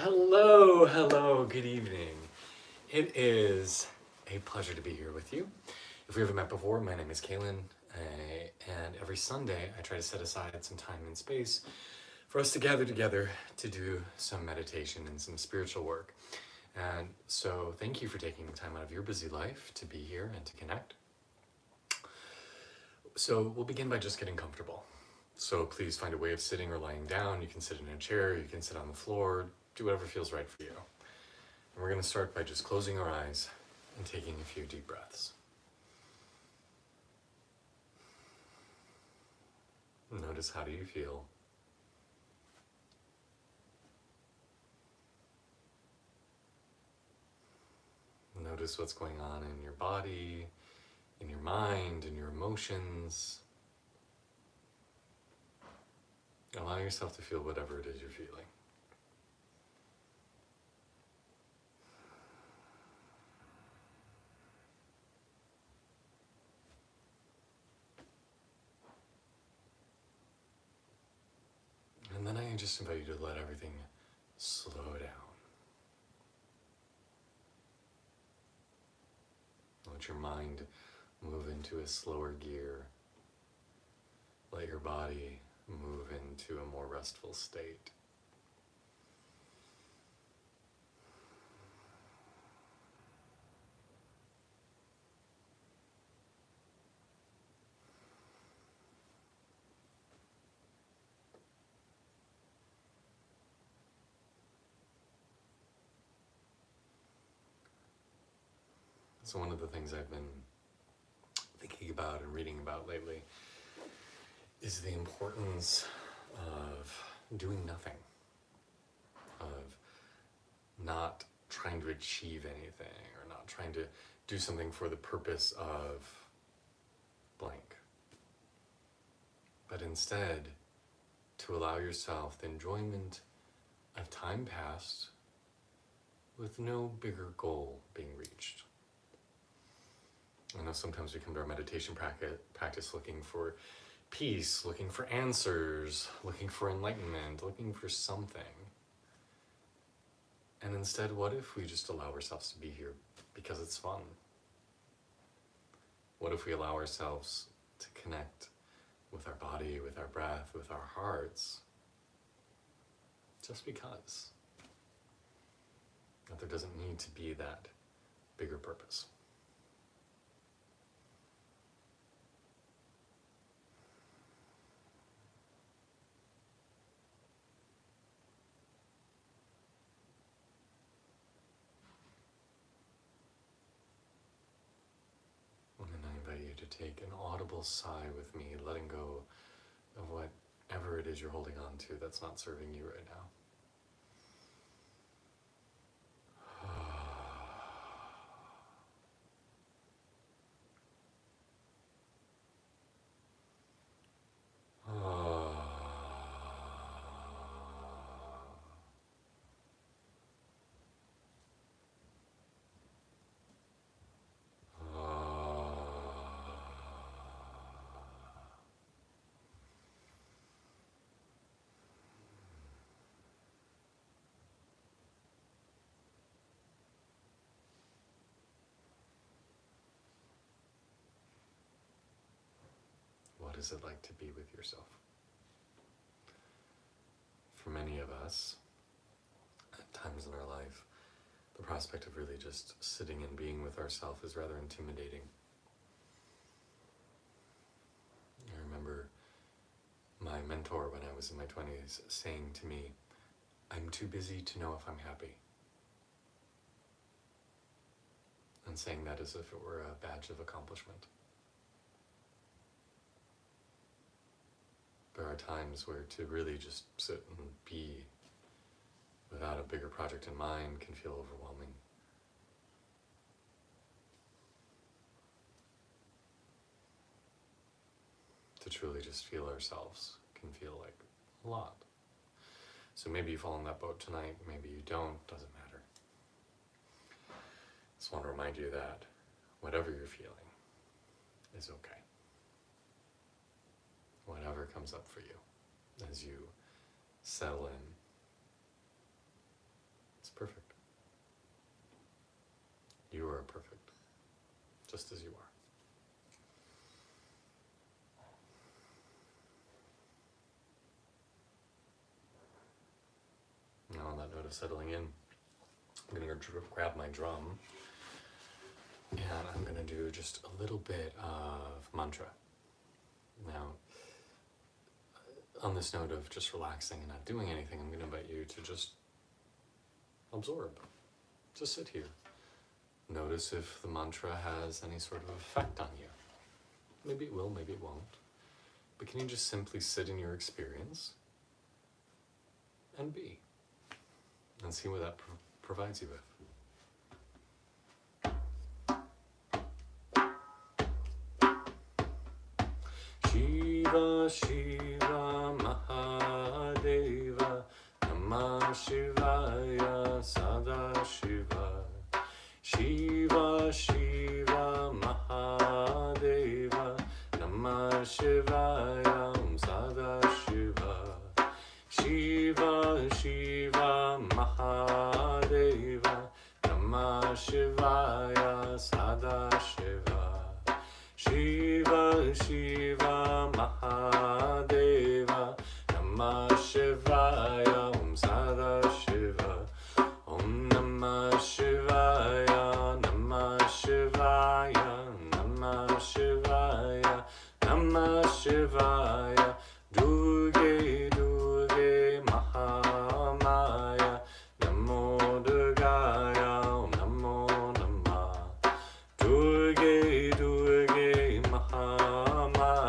Hello, good evening. It is a pleasure to be here with you. If we haven't met before, my name is Kaylin, and every Sunday I try to set aside some time and space for us to gather together to do some meditation and some spiritual work. And so thank you for taking the time out of your busy life to be here and to connect. So we'll begin by just getting comfortable. So please find a way of sitting or lying down. You can sit in a chair, you can sit on the floor, do whatever feels right for you. And we're going to start by just closing our eyes and taking a few deep breaths. Notice, how do you feel? Notice what's going on in your body, in your mind, in your emotions. Allow yourself to feel whatever it is you're feeling. And then I just invite you to let everything slow down. Let your mind move into a slower gear. Let your body move into a more restful state. So one of the things I've been thinking about and reading about lately is the importance of doing nothing, of not trying to achieve anything or not trying to do something for the purpose of blank, but instead to allow yourself the enjoyment of time past with no bigger goal being reached. I know sometimes we come to our meditation practice looking for peace, looking for answers, looking for enlightenment, looking for something. And instead, what if we just allow ourselves to be here because it's fun? What if we allow ourselves to connect with our body, with our breath, with our hearts, just because? That there doesn't need to be that bigger purpose. To take an audible sigh with me, letting go of whatever it is you're holding on to that's not serving you right now. What is it like to be with yourself? For many of us, at times in our life, the prospect of really just sitting and being with ourselves is rather intimidating. I remember my mentor when I was in my 20s saying to me, "I'm too busy to know if I'm happy." And saying that as if it were a badge of accomplishment. There are times where to really just sit and be without a bigger project in mind can feel overwhelming. To truly just feel ourselves can feel like a lot. So maybe you fall in that boat tonight, maybe you don't, doesn't matter. Just want to remind you that whatever you're feeling is okay. Whatever comes up for you as you settle in perfect. You are perfect, just as you are. Now on that note of settling in, I'm going to grab my drum and I'm going to do just a little bit of mantra. Now, on this note of just relaxing and not doing anything, I'm going to invite you to just absorb. Just sit here. Notice if the mantra has any sort of effect on you. Maybe it will, maybe it won't. But can you just simply sit in your experience and be? And see what that provides you with. Shiva, Shiva, Mahadeva, Namah Shivaya, Sada Shiva. Shiva, Shiva, Mahadeva, Namah Shivaya, Sada Shiva. Shiva, Shiva, Mahadeva, Namah Shivaya, Sada Shiva. Shiva, Shiva, Mahadeva, Namah Shivaya, Sada Shiva. Om Namah Shivaya, Namah Shivaya, Namah Shivaya, Namah Shivaya. Durge, Durge, Mahamaya, Namo Durgaya, Namo Namah. Durge, Durge, Mahamaya.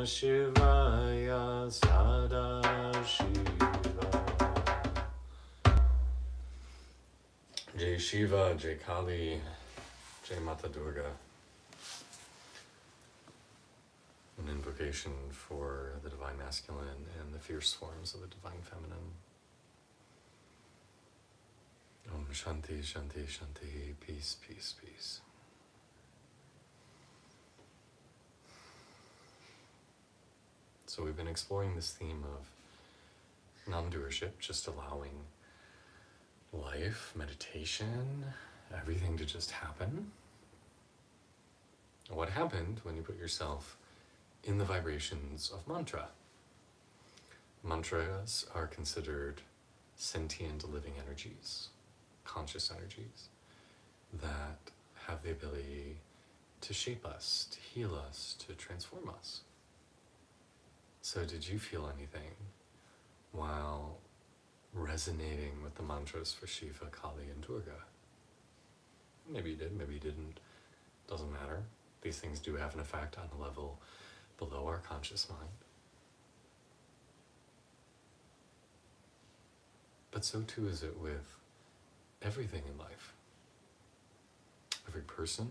Shivaya Sada Shiva. Jai Shiva, Jai Kali, Jai Mata Durga. An invocation for the Divine Masculine and the fierce forms of the Divine Feminine. Om Shanti, Shanti, Shanti, peace, peace, peace. So we've been exploring this theme of non-doership, just allowing life, meditation, everything to just happen. What happened when you put yourself in the vibrations of mantra? Mantras are considered sentient living energies, conscious energies, that have the ability to shape us, to heal us, to transform us. So did you feel anything while resonating with the mantras for Shiva, Kali, and Durga? Maybe you did, maybe you didn't. Doesn't matter. These things do have an effect on the level below our conscious mind. But so too is it with everything in life. Every person,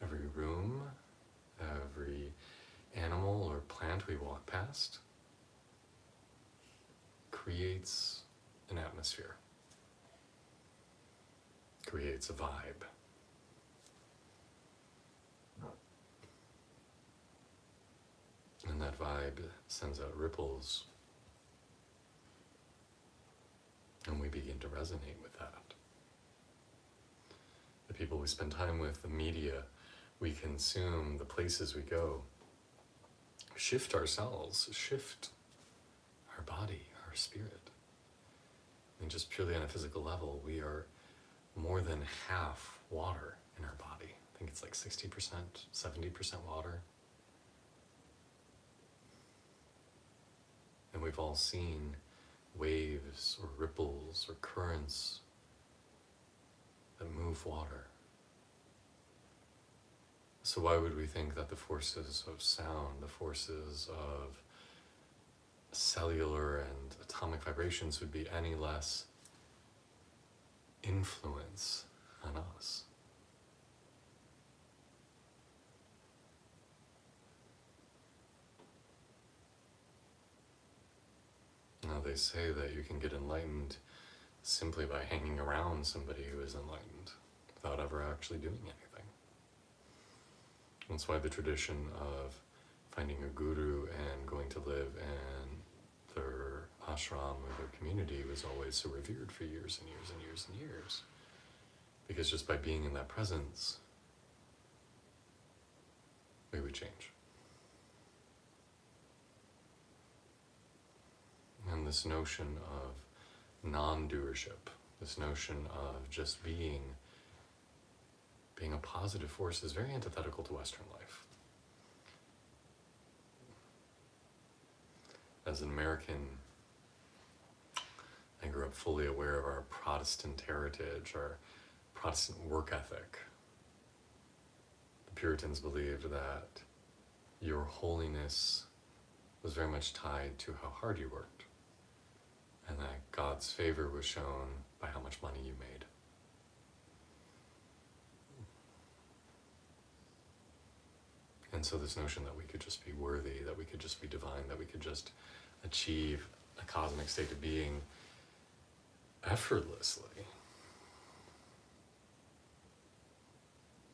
every room, every animal or plant we walk past creates an atmosphere, creates a vibe. And that vibe sends out ripples, and we begin to resonate with that. The people we spend time with, the media we consume, the places we go, shift ourselves, shift our body, our spirit. And just purely on a physical level, we are more than half water in our body. I think it's like 60%, 70% water. And we've all seen waves or ripples or currents that move water. So why would we think that the forces of sound, the forces of cellular and atomic vibrations would be any less influence on us? Now they say that you can get enlightened simply by hanging around somebody who is enlightened without ever actually doing anything. That's why the tradition of finding a guru and going to live in their ashram or their community was always so revered for years and years and years and years. Because just by being in that presence, we would change. And this notion of non-doership, this notion of just being a positive force is very antithetical to Western life. As an American, I grew up fully aware of our Protestant heritage, our Protestant work ethic. The Puritans believed that your holiness was very much tied to how hard you worked, and that God's favor was shown by how much money you made. And so this notion that we could just be worthy, that we could just be divine, that we could just achieve a cosmic state of being effortlessly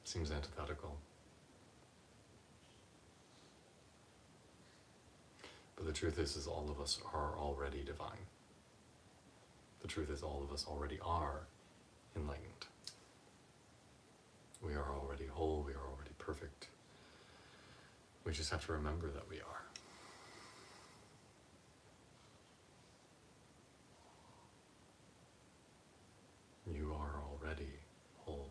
seems antithetical. But the truth is all of us are already divine. The truth is all of us already are enlightened. We are already whole, we are already perfect. We just have to remember that we are. You are already whole.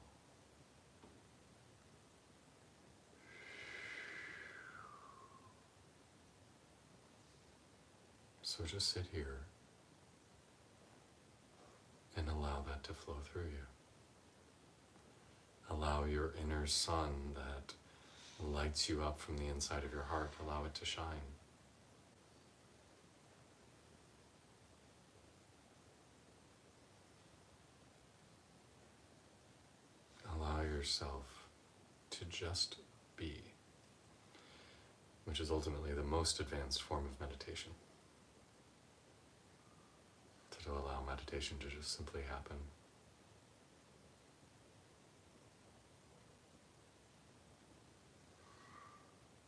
So just sit here and allow that to flow through you. Allow your inner sun that lights you up from the inside of your heart. Allow it to shine. Allow yourself to just be, which is ultimately the most advanced form of meditation. To allow meditation to just simply happen.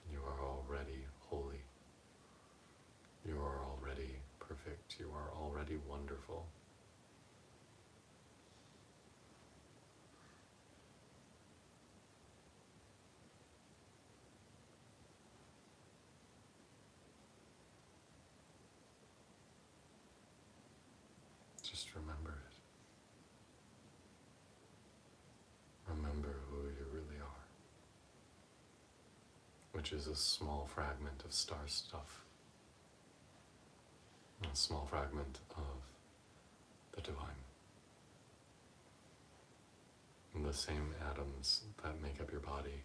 You are already holy. You are already perfect. You are already wonderful. Just remember it. Remember who you really are, which is a small fragment of star stuff, a small fragment of the divine. And the same atoms that make up your body,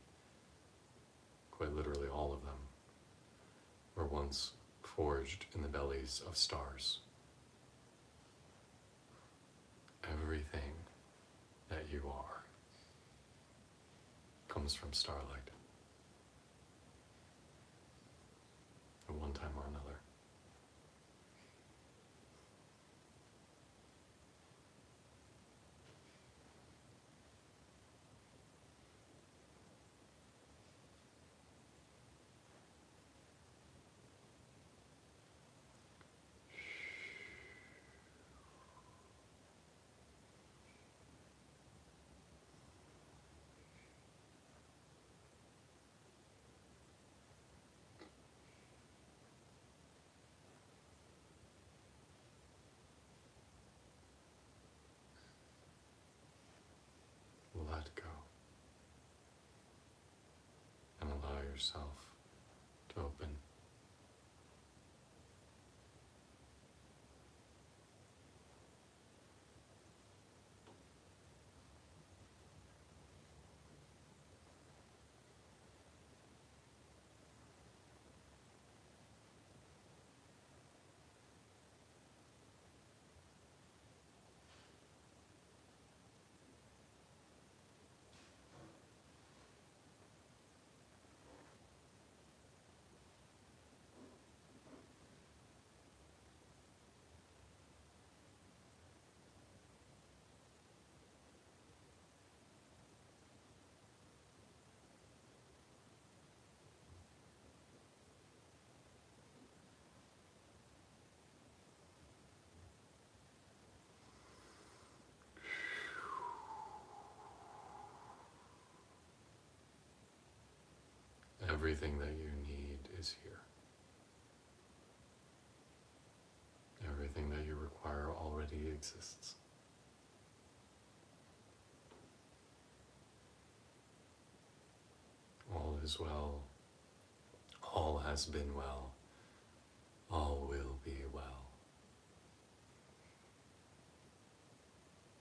quite literally all of them, were once forged in the bellies of stars. Everything that you are comes from starlight, at one time or another. Let go and allow yourself to open. Everything that you need is here. Everything that you require already exists. All is well. All has been well. All will be well.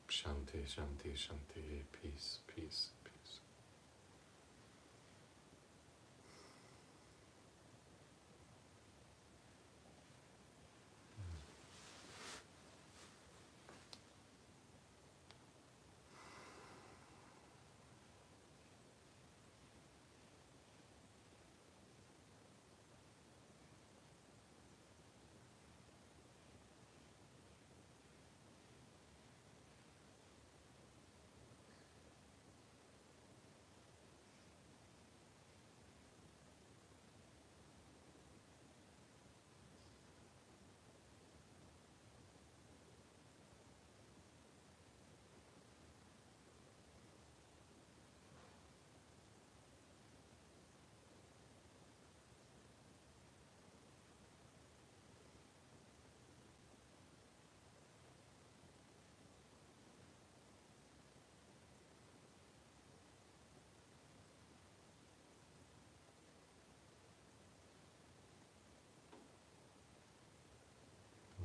Shanti, shanti, shanti. Peace, peace, peace.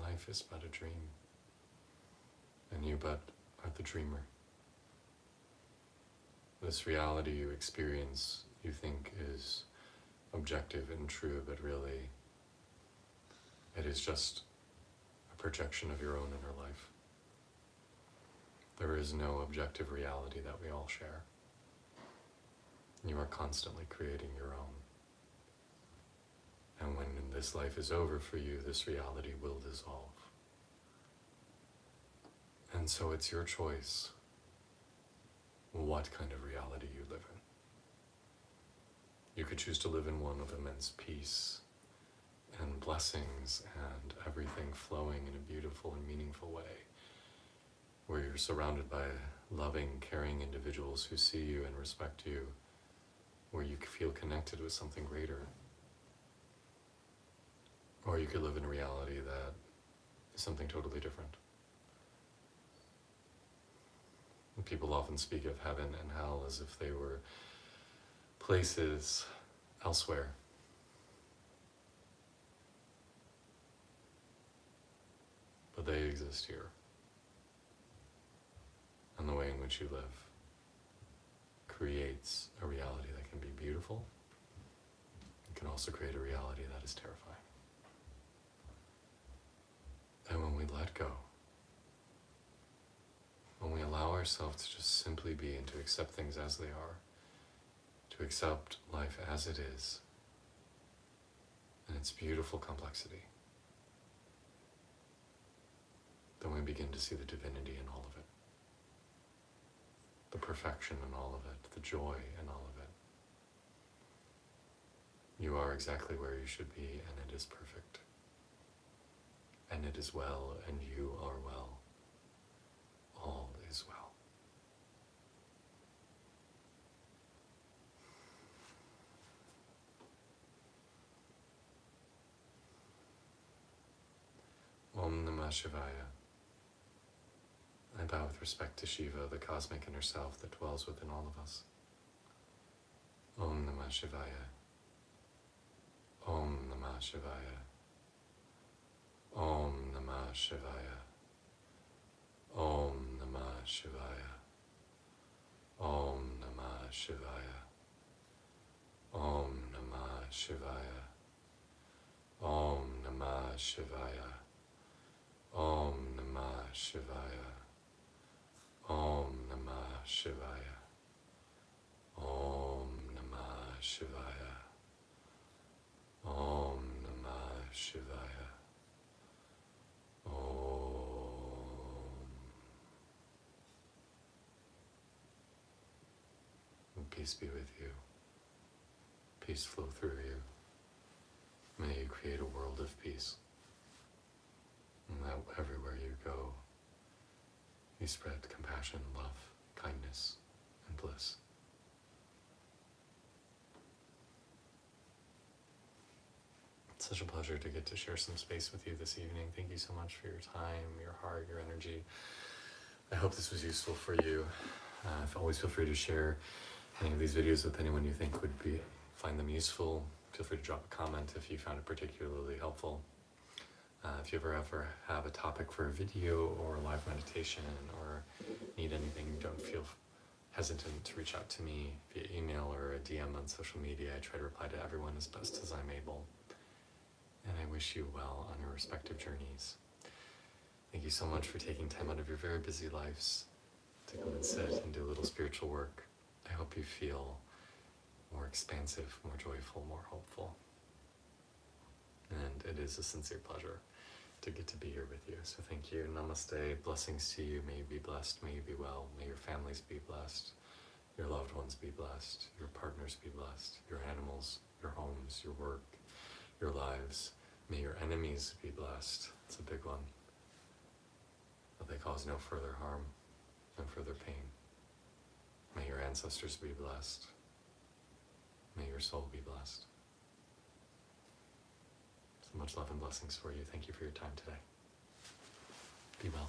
Life is but a dream, and you but are the dreamer. This reality you experience you think is objective and true, but really it is just a projection of your own inner life. There is no objective reality that we all share. You are constantly creating your own. And when this life is over for you, this reality will dissolve. And so it's your choice what kind of reality you live in. You could choose to live in one of immense peace and blessings and everything flowing in a beautiful and meaningful way, where you're surrounded by loving, caring individuals who see you and respect you, where you feel connected with something greater. Or you could live in a reality that is something totally different. People often speak of heaven and hell as if they were places elsewhere. But they exist here. And the way in which you live creates a reality that can be beautiful. It can also create a reality that is terrifying. And when we let go, when we allow ourselves to just simply be and to accept things as they are, to accept life as it is, and its beautiful complexity, then we begin to see the divinity in all of it, the perfection in all of it, the joy in all of it. You are exactly where you should be, and it is perfect. And it is well, and you are well. All is well. Om Namah Shivaya. I bow with respect to Shiva, the cosmic inner self that dwells within all of us. Om Namah Shivaya. Om Namah Shivaya. Om Namah Shivaya. Om Namah Shivaya. Om Namah Shivaya. Om Namah Shivaya. Om Namah Shivaya. Om Namah Shivaya. Om Namah Shivaya. Om Namah Shivaya. Om Namah Shivaya. Peace be with you. Peace flow through you. May you create a world of peace. And that everywhere you go, you spread compassion, love, kindness, and bliss. It's such a pleasure to get to share some space with you this evening. Thank you so much for your time, your heart, your energy. I hope this was useful for you. Always feel free to share any of these videos with anyone you think would find them useful. Feel free to drop a comment if you found it particularly helpful. If you ever have a topic for a video or a live meditation or need anything, don't feel hesitant to reach out to me via email or a DM on social media. I try to reply to everyone as best as I'm able. And I wish you well on your respective journeys. Thank you so much for taking time out of your very busy lives to come and sit and do a little spiritual work. I hope you feel more expansive, more joyful, more hopeful. And it is a sincere pleasure to get to be here with you. So thank you. Namaste. Blessings to you. May you be blessed. May you be well. May your families be blessed. Your loved ones be blessed. Your partners be blessed. Your animals, your homes, your work, your lives. May your enemies be blessed. It's a big one. That they cause no further harm, no further pain. May your ancestors be blessed. May your soul be blessed. So much love and blessings for you. Thank you for your time today. Be well.